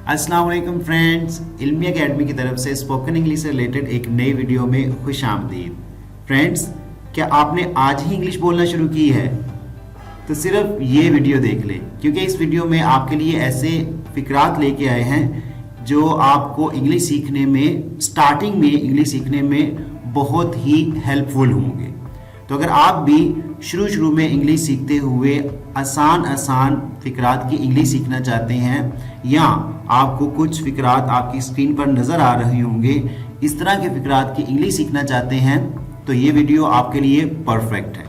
अस्सलाम वालेकुम फ्रेंड्स, इल्मी एकेडमी की तरफ से स्पोकन इंग्लिश से रिलेटेड एक नई वीडियो में खुश आमदीद। फ्रेंड्स, क्या आपने आज ही इंग्लिश बोलना शुरू की है? तो सिर्फ ये वीडियो देख लें, क्योंकि इस वीडियो में आपके लिए ऐसे फिक्रात लेके आए हैं जो आपको इंग्लिश सीखने में, स्टार्टिंग में इंग्लिश सीखने में बहुत ही हेल्पफुल होंगे। तो अगर आप भी शुरू में इंग्लिश सीखते हुए आसान फिक्रात की इंग्लिश सीखना चाहते हैं, या आपको कुछ फिक्रात आपकी स्क्रीन पर नज़र आ रहे होंगे, इस तरह के फिक्रात की इंग्लिश सीखना चाहते हैं, तो ये वीडियो आपके लिए परफेक्ट है।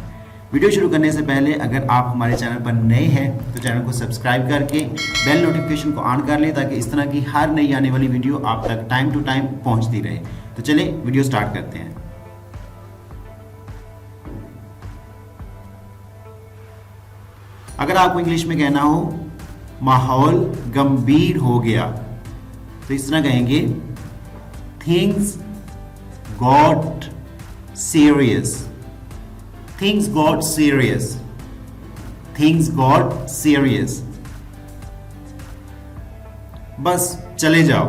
वीडियो शुरू करने से पहले अगर आप हमारे चैनल पर नए हैं तो चैनल को सब्सक्राइब करके बेल नोटिफिकेशन को ऑन कर लें, ताकि इस तरह की हर नई आने वाली वीडियो आप तक टाइम टू टाइम पहुंचती रहे। तो चलिए वीडियो स्टार्ट करते हैं। अगर आपको इंग्लिश में कहना हो माहौल गंभीर हो गया, तो इस तरह कहेंगे things got serious. Things got serious. Things got serious. बस चले जाओ।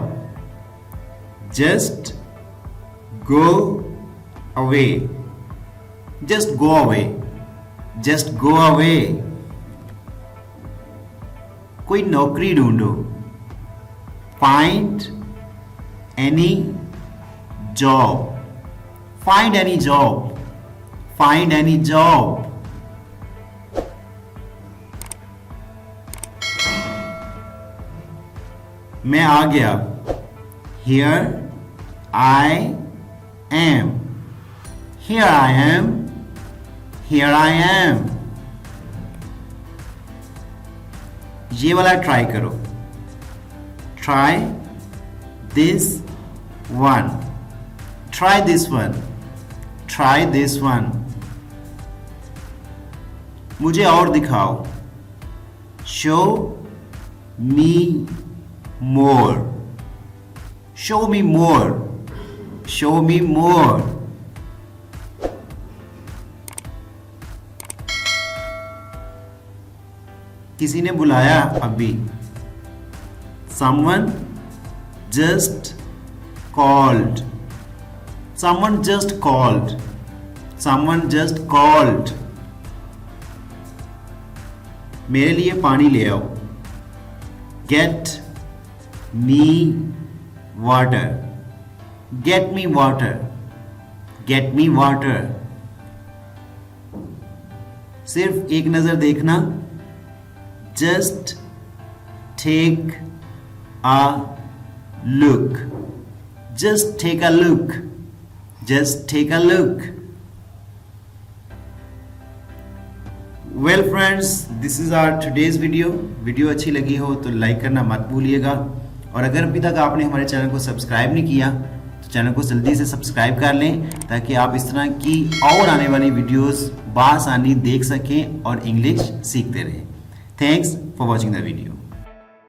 Just go away. Just go away. Just go away. कोई नौकरी ढूंढो। Find any job. Find any job. Find any job. मैं आ गया। Here I am. Here I am. Here I am. ये वाला ट्राई करो। Try this one. Try this one. Try this one. मुझे और दिखाओ। Show me more. Show me more. Show me मोर। किसी ने बुलाया अभी। Someone just called. Someone just called. Someone just called. मेरे लिए पानी ले आओ। Get me water. Get me water. Get me water. सिर्फ एक नजर देखना। Just take a look. Just take a look. Just take a look. Well friends, this is our today's video. Video अच्छी लगी हो तो लाइक करना मत भूलिएगा, और अगर अभी तक आपने हमारे चैनल को सब्सक्राइब नहीं किया तो चैनल को जल्दी से सब्सक्राइब कर लें, ताकि आप इस तरह की और आने वाली वीडियोस बासानी देख सकें और इंग्लिश सीखते रहें। Thanks for watching the video.